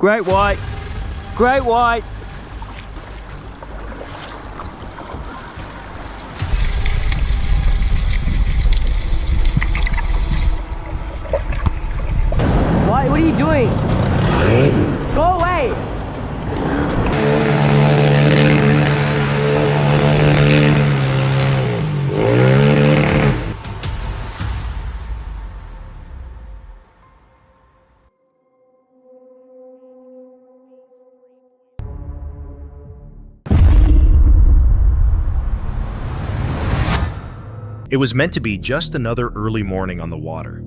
Great white. Great white. What are you doing? Go away. It was meant to be just another early morning on the water.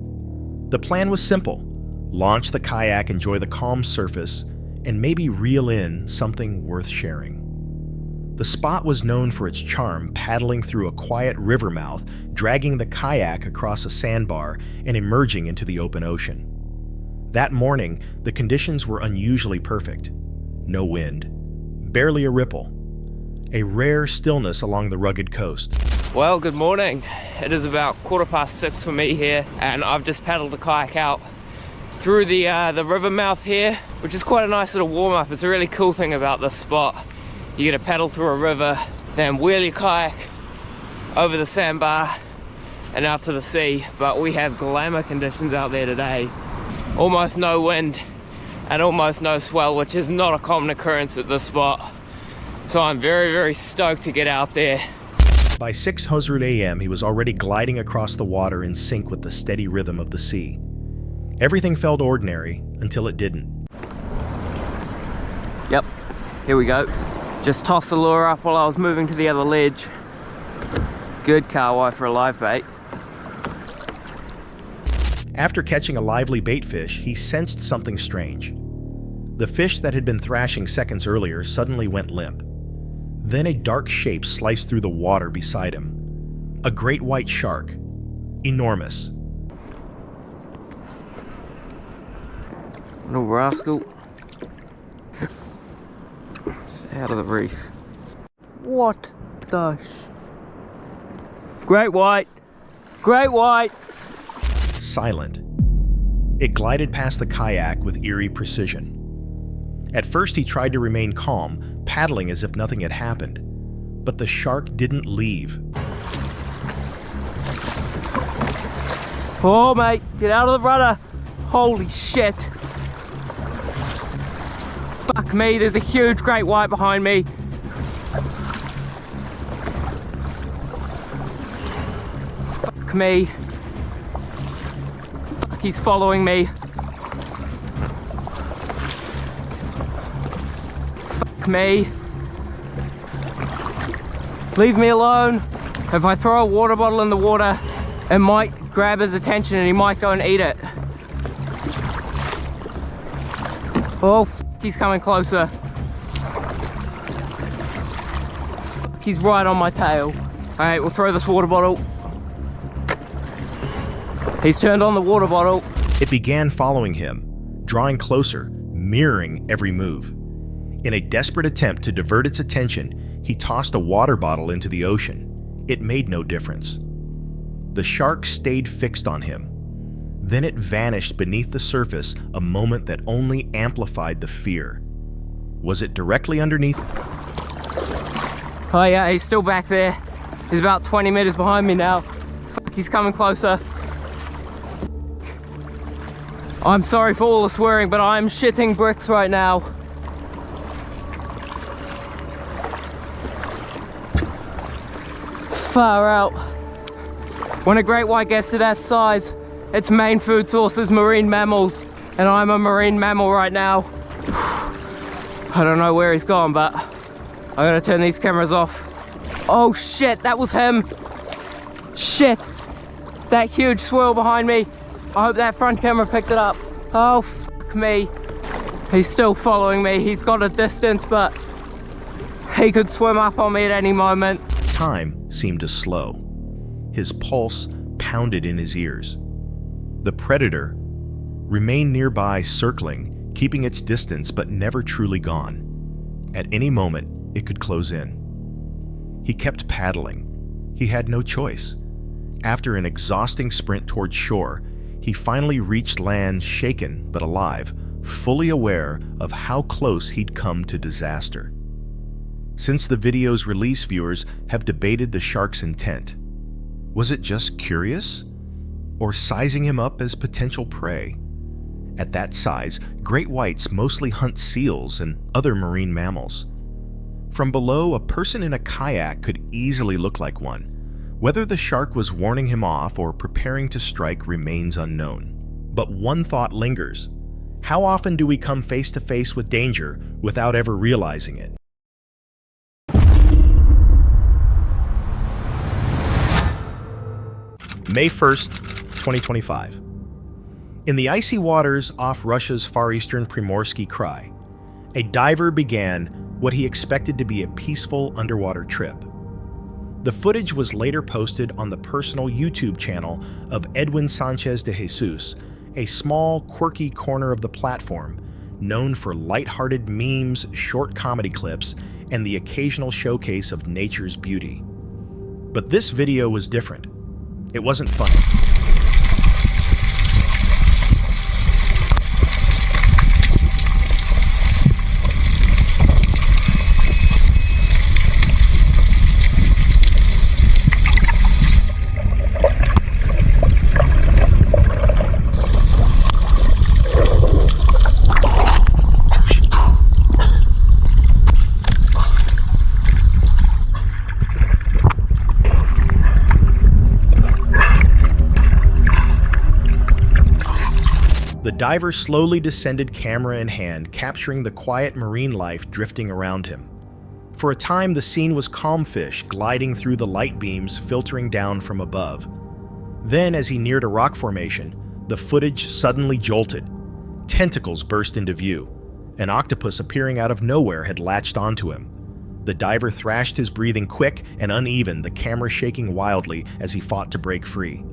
The plan was simple: launch the kayak, enjoy the calm surface, and maybe reel in something worth sharing. The spot was known for its charm, paddling through a quiet river mouth, dragging the kayak across a sandbar, and emerging into the open ocean. That morning, the conditions were unusually perfect. No wind, barely a ripple, a rare stillness along the rugged coast. Well, good morning. It is about 6:15 for me here, and I've just paddled the kayak out through the river mouth here, which is quite a nice little warm-up. It's a really cool thing about this spot. You get to paddle through a river, then wheel your kayak over the sandbar and out to the sea. But we have glamour conditions out there today. Almost no wind and almost no swell, which is not a common occurrence at this spot. So I'm very, very stoked to get out there. By 6:00 a.m., he was already gliding across the water in sync with the steady rhythm of the sea. Everything felt ordinary until it didn't. Yep, here we go. Just tossed the lure up while I was moving to the other ledge. Good kahawai for a live bait. After catching a lively bait fish, he sensed something strange. The fish that had been thrashing seconds earlier suddenly went limp. Then a dark shape sliced through the water beside him. A great white shark. Enormous. Little rascal. It's out of the reef. What the Great white. Great white. Silent. It glided past the kayak with eerie precision. At first he tried to remain calm, paddling as if nothing had happened. But the shark didn't leave. Oh mate, get out of the rudder. Holy shit. Fuck me, there's a huge great white behind me. Fuck me. Fuck, he's following me. Fuck me. Leave me alone. If I throw a water bottle in the water, it might grab his attention and he might go and eat it. Oh, he's coming closer. He's right on my tail. All right, we'll throw this water bottle. He's turned on the water bottle. It began following him, drawing closer, mirroring every move. In a desperate attempt to divert its attention, he tossed a water bottle into the ocean. It made no difference. The shark stayed fixed on him. Then it vanished beneath the surface, a moment that only amplified the fear. Was it directly underneath? Oh yeah, he's still back there. He's about 20 meters behind me now. Fuck, he's coming closer. I'm sorry for all the swearing, but I'm shitting bricks right now. Far out. When a great white gets to that size, its main food source is marine mammals, and I'm a marine mammal right now. I don't know where he's gone, but I gotta turn these cameras off. Oh shit, that was him. Shit, that huge swirl behind me. I hope that front camera picked it up. Oh fuck me. He's still following me. He's got a distance, but he could swim up on me at any moment. Time seemed to slow. His pulse pounded in his ears. The predator remained nearby, circling, keeping its distance but never truly gone. At any moment, it could close in. He kept paddling. He had no choice. After an exhausting sprint towards shore, he finally reached land, shaken but alive, fully aware of how close he'd come to disaster. Since the video's release, viewers have debated the shark's intent. Was it just curious? Or sizing him up as potential prey? At that size, great whites mostly hunt seals and other marine mammals. From below, a person in a kayak could easily look like one. Whether the shark was warning him off or preparing to strike remains unknown. But one thought lingers. How often do we come face to face with danger without ever realizing it? May 1st, 2025. In the icy waters off Russia's far eastern Primorsky Krai, a diver began what he expected to be a peaceful underwater trip. The footage was later posted on the personal YouTube channel of Edwin Sanchez de Jesus, a small, quirky corner of the platform known for lighthearted memes, short comedy clips, and the occasional showcase of nature's beauty. But this video was different. It wasn't funny. The diver slowly descended, camera in hand, capturing the quiet marine life drifting around him. For a time, the scene was calm fish gliding through the light beams filtering down from above. Then, as he neared a rock formation, the footage suddenly jolted. Tentacles burst into view. An octopus appearing out of nowhere had latched onto him. The diver thrashed, his breathing quick and uneven, the camera shaking wildly as he fought to break free.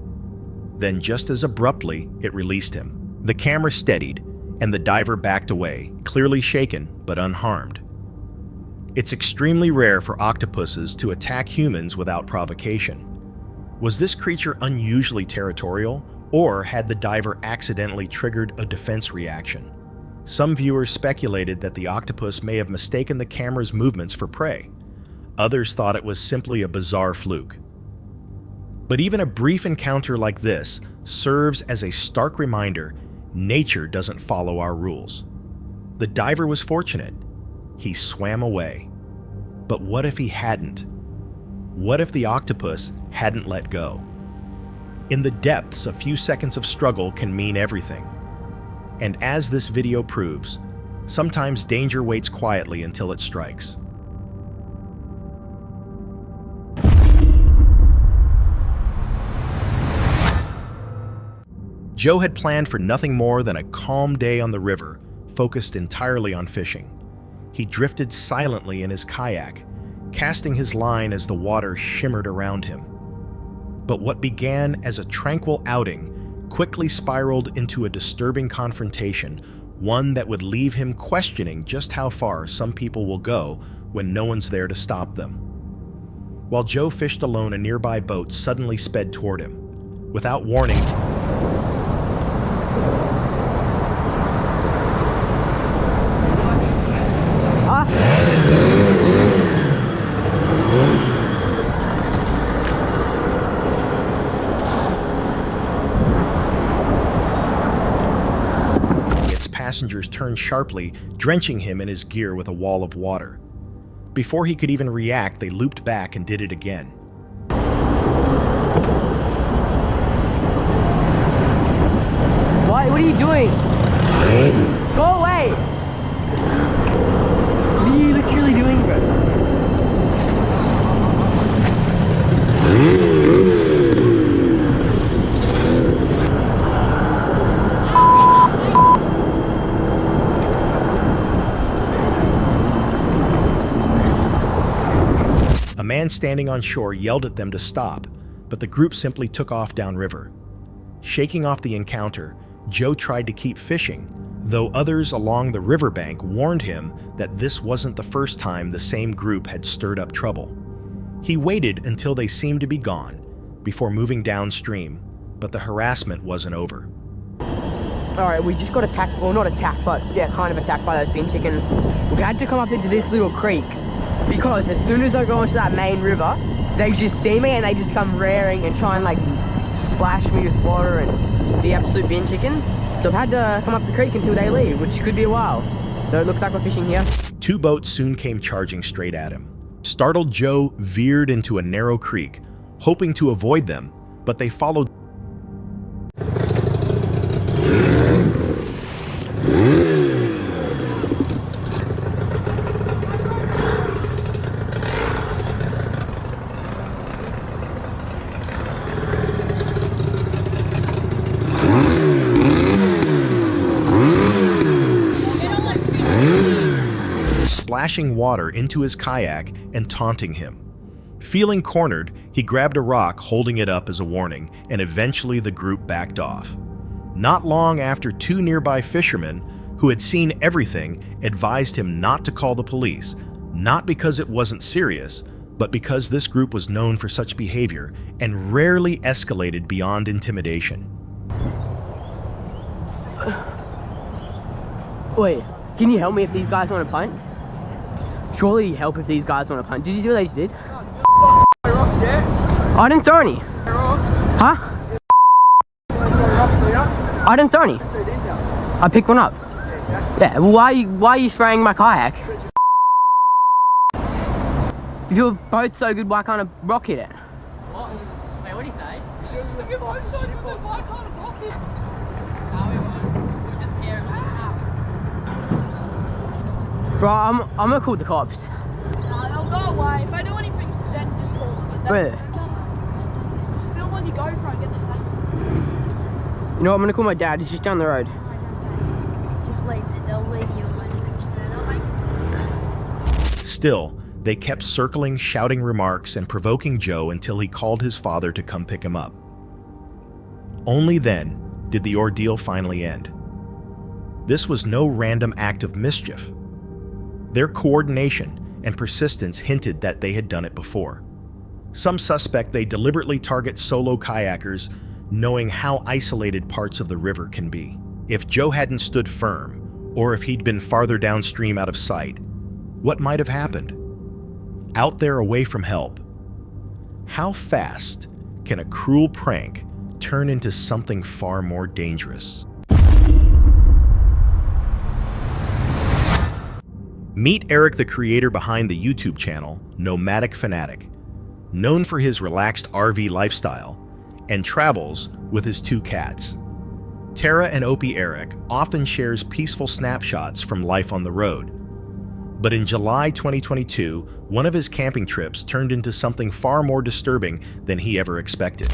Then, just as abruptly, it released him. The camera steadied, and the diver backed away, clearly shaken but unharmed. It's extremely rare for octopuses to attack humans without provocation. Was this creature unusually territorial, or had the diver accidentally triggered a defense reaction? Some viewers speculated that the octopus may have mistaken the camera's movements for prey. Others thought it was simply a bizarre fluke. But even a brief encounter like this serves as a stark reminder: nature doesn't follow our rules. The diver was fortunate. He swam away. But what if he hadn't? What if the octopus hadn't let go? In the depths, a few seconds of struggle can mean everything. And as this video proves, sometimes danger waits quietly until it strikes. Joe had planned for nothing more than a calm day on the river, focused entirely on fishing. He drifted silently in his kayak, casting his line as the water shimmered around him. But what began as a tranquil outing quickly spiraled into a disturbing confrontation, one that would leave him questioning just how far some people will go when no one's there to stop them. While Joe fished alone, a nearby boat suddenly sped toward him. Without warning, its passengers turned sharply, drenching him in his gear with a wall of water. Before he could even react, they looped back and did it again. What are you doing? Go away! What are you literally doing, bro? A man standing on shore yelled at them to stop, but the group simply took off downriver. Shaking off the encounter, Joe tried to keep fishing, though others along the riverbank warned him that this wasn't the first time the same group had stirred up trouble. He waited until they seemed to be gone before moving downstream, but the harassment wasn't over. Alright, we just got attacked, well not attacked, but yeah, kind of attacked by those bin chickens. We had to come up into this little creek because as soon as I go into that main river, they just see me and they just come rearing and try and like splash me with water and be absolute bin chickens. So I've had to come up the creek until they leave, which could be a while. So it looks like we're fishing here. Two boats soon came charging straight at him. Startled Joe veered into a narrow creek, hoping to avoid them, but they followed. Splashing water into his kayak and taunting him. Feeling cornered, he grabbed a rock, holding it up as a warning, and eventually the group backed off. Not long after, two nearby fishermen, who had seen everything, advised him not to call the police, not because it wasn't serious, but because this group was known for such behavior and rarely escalated beyond intimidation. Wait, can you help me if these guys want to punt? Surely you help if these guys want to punt. Did you see what they just did? Rocks, yeah? I didn't throw any. Huh? I didn't throw any. I picked one up. Yeah, well, why are you spraying my kayak? If your boat's so good, why can't a rock hit it? What? Wait, what do you say? If your boat's so good, then why can't a rock hit? No, we won't. We'll just scare them. Bro, I'm gonna call the cops. No, they'll go away. If they do anything, then just call them. Really? Just film on your GoPro and get their faces. You know what, I'm gonna call my dad, he's just down the road. Just leave it. They'll leave you alone. They'll make Still, they kept circling, shouting remarks, and provoking Joe until he called his father to come pick him up. Only then did the ordeal finally end. This was no random act of mischief. Their coordination and persistence hinted that they had done it before. Some suspect they deliberately target solo kayakers, knowing how isolated parts of the river can be. If Joe hadn't stood firm, or if he'd been farther downstream out of sight, what might have happened? Out there away from help. How fast can a cruel prank turn into something far more dangerous? Meet Eric, the creator behind the YouTube channel Nomadic Fanatic, known for his relaxed RV lifestyle and travels with his two cats. Tara and Opie Eric often shares peaceful snapshots from life on the road. But in July 2022, one of his camping trips turned into something far more disturbing than he ever expected.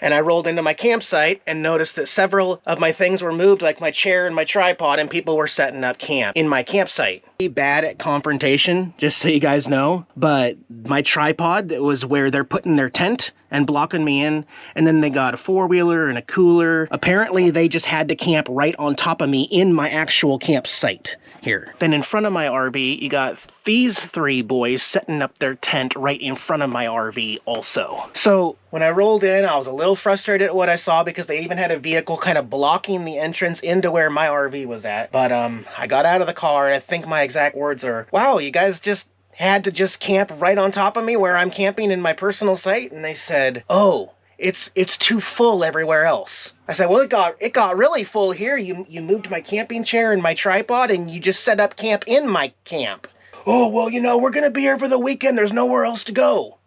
And I rolled into my campsite and noticed that several of my things were moved, like my chair and my tripod, and people were setting up camp in my campsite. Bad at confrontation, just so you guys know, but my tripod, that was where they're putting their tent and blocking me in, and then they got a four-wheeler and a cooler. Apparently they just had to camp right on top of me in my actual campsite here. Then in front of my RV, you got these three boys setting up their tent right in front of my RV also. So when I rolled in, I was a little frustrated at what I saw because they even had a vehicle kind of blocking the entrance into where my RV was at. But I got out of the car, and I think my exact words are, "Wow, you guys just had to just camp right on top of me where I'm camping in my personal site?" And they said, "Oh, it's too full everywhere else." I said, "Well, it got really full here. You moved my camping chair and my tripod, and you just set up camp in my camp." "Oh, well, you know, we're gonna be here for the weekend. There's nowhere else to go."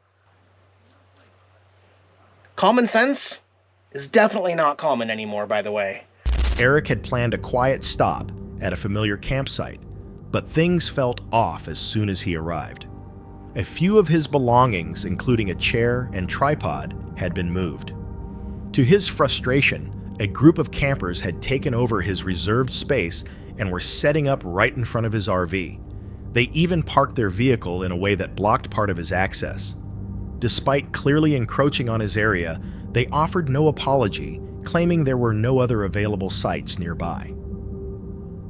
Common sense is definitely not common anymore, by the way. Eric had planned a quiet stop at a familiar campsite, but things felt off as soon as he arrived. A few of his belongings, including a chair and tripod, had been moved. To his frustration, a group of campers had taken over his reserved space and were setting up right in front of his RV. They even parked their vehicle in a way that blocked part of his access. Despite clearly encroaching on his area, they offered no apology, claiming there were no other available sites nearby.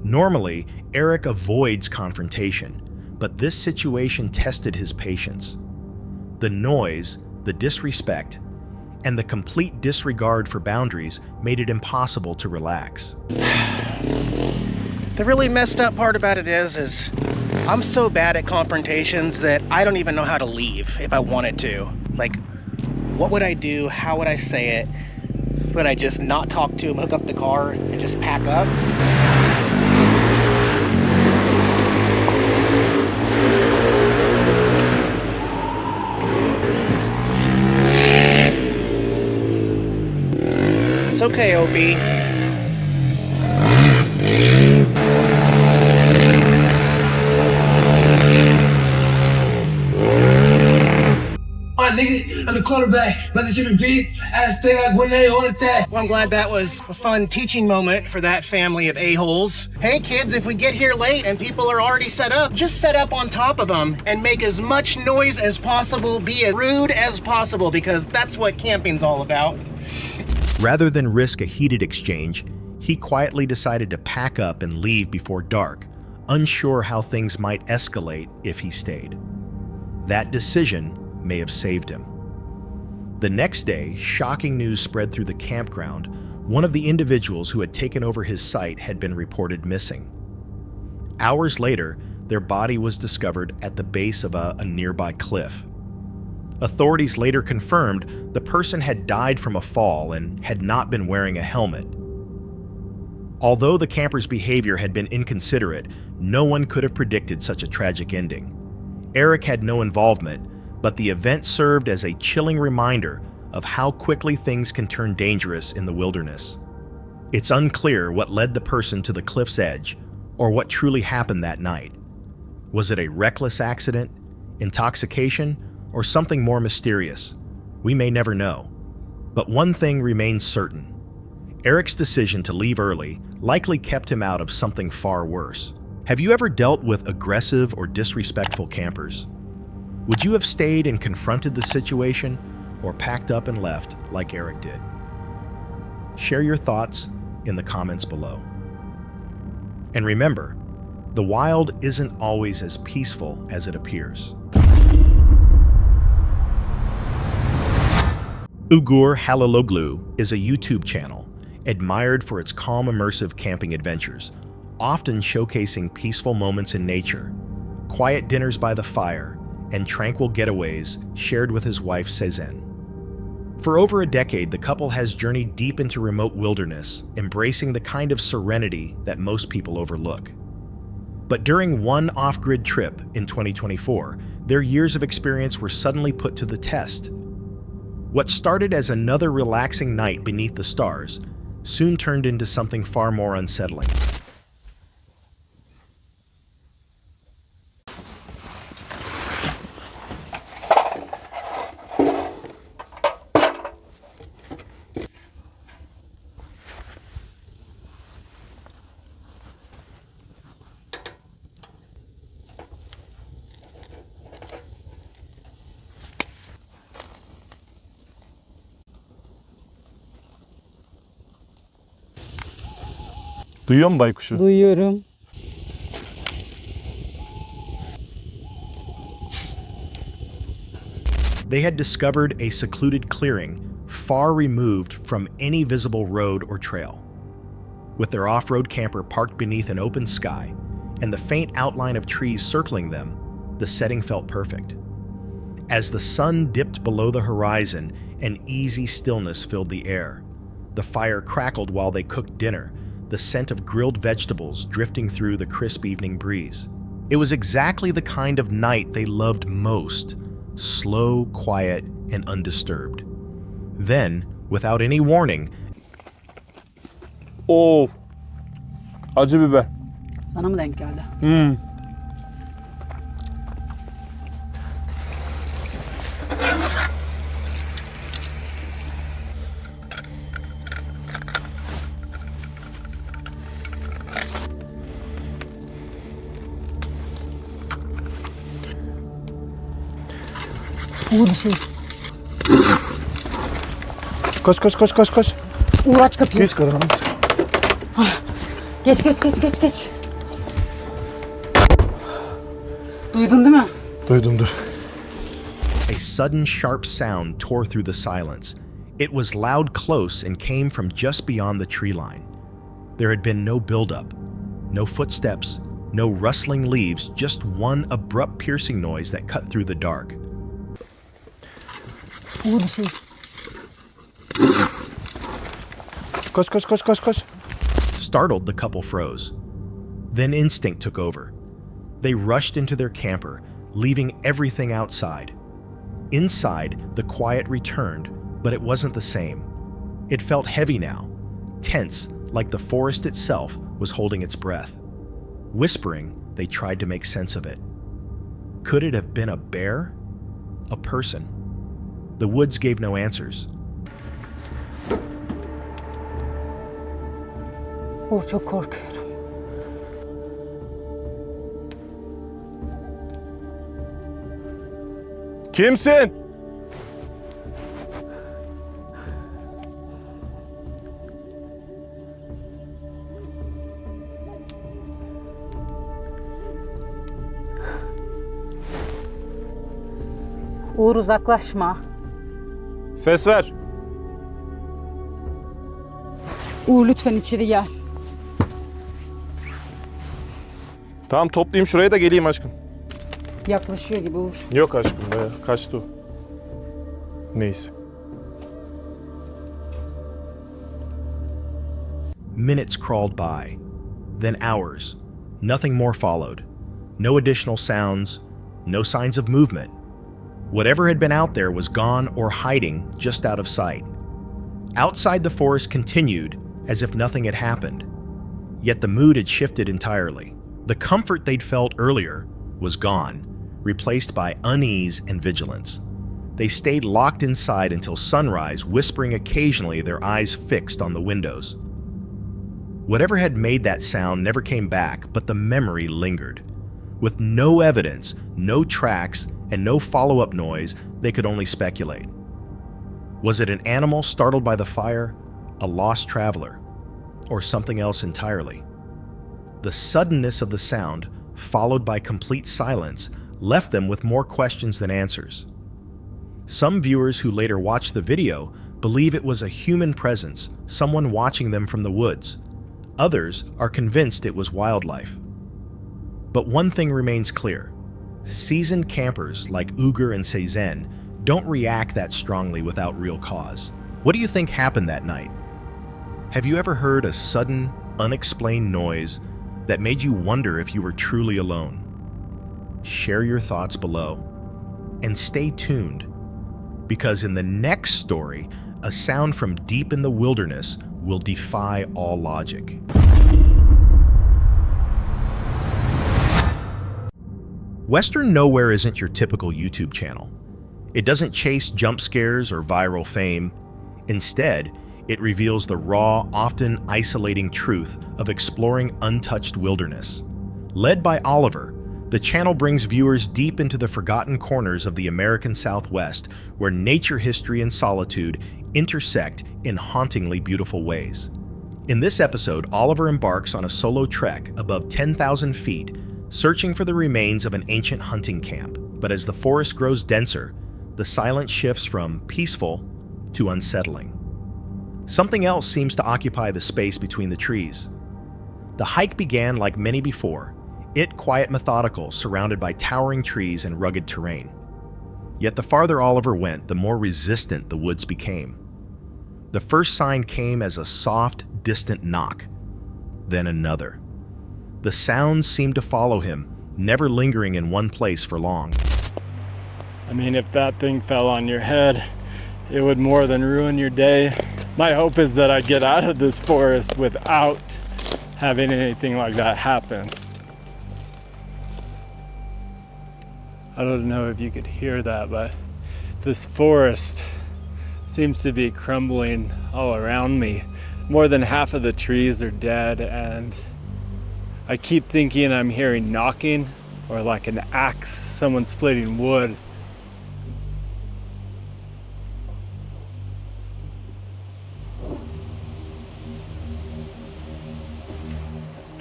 Normally, Eric avoids confrontation, but this situation tested his patience. The noise, the disrespect, and the complete disregard for boundaries made it impossible to relax. The really messed up part about it is I'm so bad at confrontations that I don't even know how to leave if I wanted to. Like, what would I do? How would I say it? Would I just not talk to him, hook up the car, and just pack up? It's okay, OB. Nigga, I'm the quarterback. Let the ship in peace. I stay like when they on that. Well, I'm glad that was a fun teaching moment for that family of a-holes. Hey kids, if we get here late and people are already set up, just set up on top of them and make as much noise as possible, be as rude as possible, because that's what camping's all about. Rather than risk a heated exchange, he quietly decided to pack up and leave before dark, unsure how things might escalate if he stayed. That decision may have saved him. The next day, shocking news spread through the campground. One of the individuals who had taken over his site had been reported missing. Hours later, their body was discovered at the base of a nearby cliff. Authorities later confirmed the person had died from a fall and had not been wearing a helmet. Although the camper's behavior had been inconsiderate, no one could have predicted such a tragic ending. Eric had no involvement, but the event served as a chilling reminder of how quickly things can turn dangerous in the wilderness. It's unclear what led the person to the cliff's edge or what truly happened that night. Was it a reckless accident, intoxication, or something more mysterious? We may never know. But one thing remains certain. Eric's decision to leave early likely kept him out of something far worse. Have you ever dealt with aggressive or disrespectful campers? Would you have stayed and confronted the situation, or packed up and left like Eric did? Share your thoughts in the comments below. And remember, the wild isn't always as peaceful as it appears. Ugur Halaloglu is a YouTube channel admired for its calm, immersive camping adventures, often showcasing peaceful moments in nature, quiet dinners by the fire, and tranquil getaways shared with his wife Sezen. For over a decade, the couple has journeyed deep into remote wilderness, embracing the kind of serenity that most people overlook. But during one off-grid trip in 2024, their years of experience were suddenly put to the test. What started as another relaxing night beneath the stars soon turned into something far more unsettling. Duyuyor musun baykuşu? Duyuyorum. They had discovered a secluded clearing far removed from any visible road or trail. With their off-road camper parked beneath an open sky and the faint outline of trees circling them, the setting felt perfect. As the sun dipped below the horizon, an easy stillness filled the air. The fire crackled while they cooked dinner, the scent of grilled vegetables drifting through the crisp evening breeze. It was exactly the kind of night they loved most, slow, quiet, and undisturbed. Then, without any warning, Of. Acı biber. Sana mı denk geldi? Uğur bir şey. Koş koş koş koş koş. Uğur aç kapıyı. Geç karım. Geç. Duydun değil mi? Duydum dur. a sudden sharp sound tore through the silence. It was loud close and came from just beyond the tree line. There had been no buildup, no footsteps, no rustling leaves, just one abrupt piercing noise that cut through the dark. Uğur bir şey. Koş koş koş koş koş. Startled, the couple froze. Then instinct took over. They rushed into their camper, leaving everything outside. Inside, the quiet returned, but it wasn't the same. It felt heavy now, tense, like the forest itself was holding its breath. Whispering, they tried to make sense of it. Could it have been a bear? A person? The woods gave no answers. Uğur çok korkuyorum. Kimsin? Uğur uzaklaşma. Ses ver. Uğur lütfen içeri gel. Tamam toplayayım şuraya da geleyim aşkım. Yaklaşıyor gibi Uğur. Yok aşkım be, kaçtı o. Neyse. Minutes crawled by, then hours. Nothing more followed. No additional sounds, no signs of movement. Whatever had been out there was gone or hiding just out of sight. Outside, the forest continued as if nothing had happened. Yet the mood had shifted entirely. The comfort they'd felt earlier was gone, replaced by unease and vigilance. They stayed locked inside until sunrise, whispering occasionally, their eyes fixed on the windows. Whatever had made that sound never came back, but the memory lingered. With no evidence, no tracks, and no follow-up noise, they could only speculate. Was it an animal startled by the fire, a lost traveler, or something else entirely? The suddenness of the sound, followed by complete silence, left them with more questions than answers. Some viewers who later watched the video believe it was a human presence, someone watching them from the woods. Others are convinced it was wildlife. But one thing remains clear. Seasoned campers like Uğur and Sezen don't react that strongly without real cause. What do you think happened that night? Have you ever heard a sudden, unexplained noise that made you wonder if you were truly alone? Share your thoughts below. And stay tuned, because in the next story, a sound from deep in the wilderness will defy all logic. Western Nowhere isn't your typical YouTube channel. It doesn't chase jump scares or viral fame. Instead, it reveals the raw, often isolating truth of exploring untouched wilderness. Led by Oliver, the channel brings viewers deep into the forgotten corners of the American Southwest, where nature, history, and solitude intersect in hauntingly beautiful ways. In this episode, Oliver embarks on a solo trek above 10,000 feet, searching for the remains of an ancient hunting camp. But as the forest grows denser, the silence shifts from peaceful to unsettling. Something else seems to occupy the space between the trees. The hike began like many before, it quiet, methodical, surrounded by towering trees and rugged terrain. Yet the farther Oliver went, the more resistant the woods became. The first sign came as a soft, distant knock, then another. The sounds seemed to follow him, never lingering in one place for long. I mean, if that thing fell on your head, it would more than ruin your day. My hope is that I get out of this forest without having anything like that happen. I don't know if you could hear that, but this forest seems to be crumbling all around me. More than half of the trees are dead, and I keep thinking I'm hearing knocking or like an axe, someone splitting wood.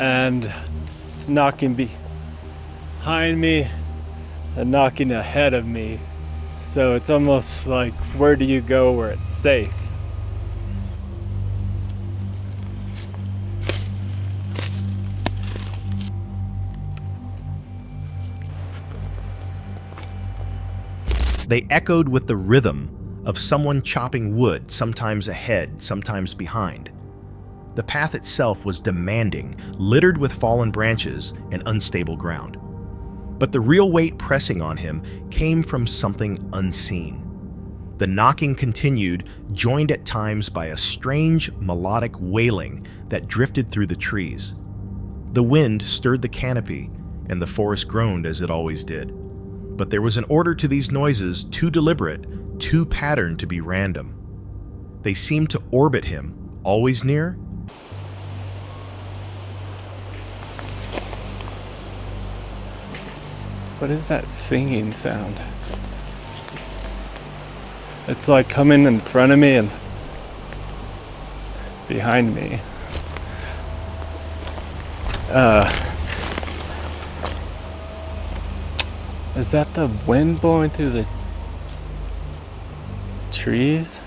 And it's knocking behind me and knocking ahead of me. So it's almost like, where do you go where it's safe? They echoed with the rhythm of someone chopping wood, sometimes ahead, sometimes behind. The path itself was demanding, littered with fallen branches and unstable ground. But the real weight pressing on him came from something unseen. The knocking continued, joined at times by a strange melodic wailing that drifted through the trees. The wind stirred the canopy, and the forest groaned as it always did. But there was an order to these noises too deliberate, too patterned to be random. They seemed to orbit him, always near. What is that singing sound? It's like coming in front of me and behind me. Is that the wind blowing through the trees?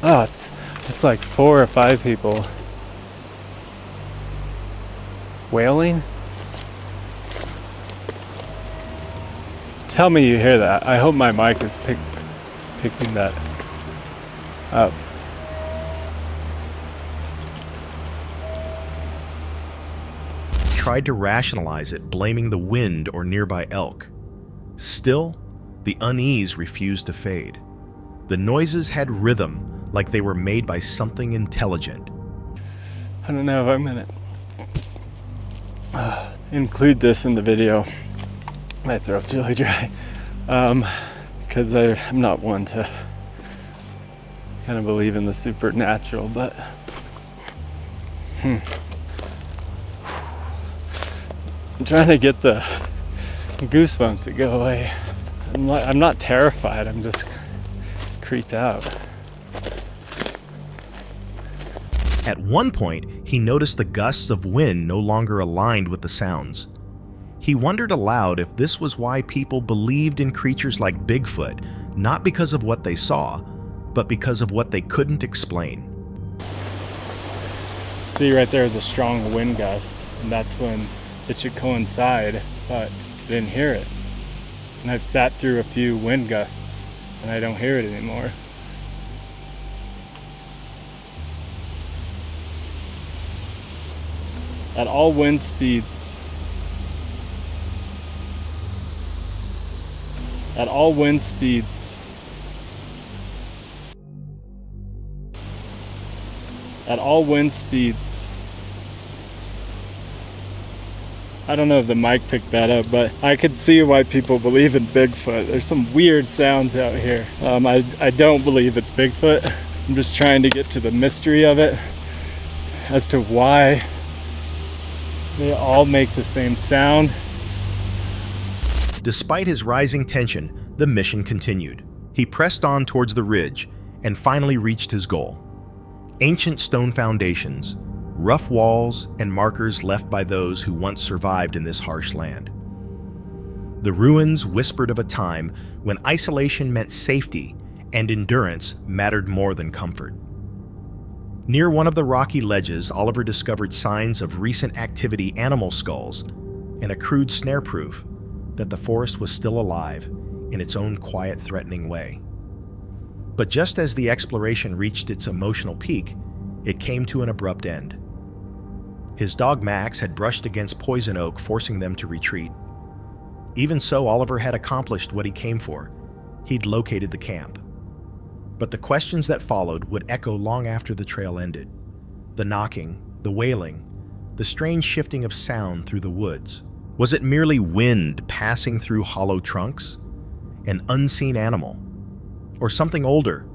Oh, it's like 4 or 5 people wailing. Tell me you hear that. I hope my mic is picking that up. Tried to rationalize it, blaming the wind or nearby elk. Still, the unease refused to fade. The noises had rhythm, like they were made by something intelligent. I don't know if I'm gonna include this in the video. My throat's really dry. Because I'm not one to kind of believe in the supernatural, but I'm trying to get the goosebumps to go away. I'm not terrified, I'm just creeped out. At one point, he noticed the gusts of wind no longer aligned with the sounds. He wondered aloud if this was why people believed in creatures like Bigfoot, not because of what they saw, but because of what they couldn't explain. See, right there is a strong wind gust, and that's when it should coincide, but I didn't hear it. And I've sat through a few wind gusts, and I don't hear it anymore. At all wind speeds, at all wind speeds, at all wind speeds. I don't know if the mic picked that up, but I could see why people believe in Bigfoot. There's some weird sounds out here. I don't believe it's Bigfoot. I'm just trying to get to the mystery of it as to why they all make the same sound. Despite his rising tension, the mission continued. He pressed on towards the ridge and finally reached his goal. Ancient stone foundations, rough walls, and markers left by those who once survived in this harsh land. The ruins whispered of a time when isolation meant safety and endurance mattered more than comfort. Near one of the rocky ledges, Oliver discovered signs of recent activity, animal skulls, and a crude snare proof that the forest was still alive in its own quiet, threatening way. But just as the exploration reached its emotional peak, it came to an abrupt end. His dog Max had brushed against poison oak, forcing them to retreat. Even so, Oliver had accomplished what he came for. He'd located the camp. But the questions that followed would echo long after the trail ended. The knocking, the wailing, the strange shifting of sound through the woods. Was it merely wind passing through hollow trunks? An unseen animal? Or something older?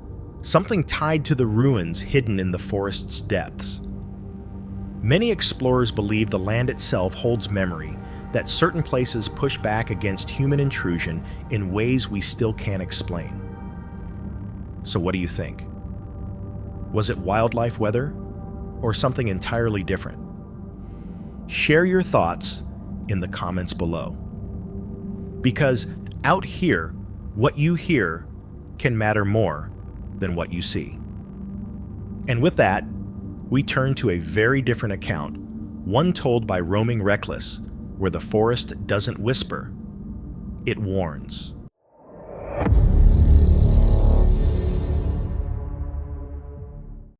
Something tied to the ruins hidden in the forest's depths? Many explorers believe the land itself holds memory, that certain places push back against human intrusion in ways we still can't explain. So what do you think? Was it wildlife weather, or something entirely different? Share your thoughts in the comments below. Because out here, what you hear can matter more than what you see. And with that, we turn to a very different account, one told by Roaming Reckless, where the forest doesn't whisper, it warns.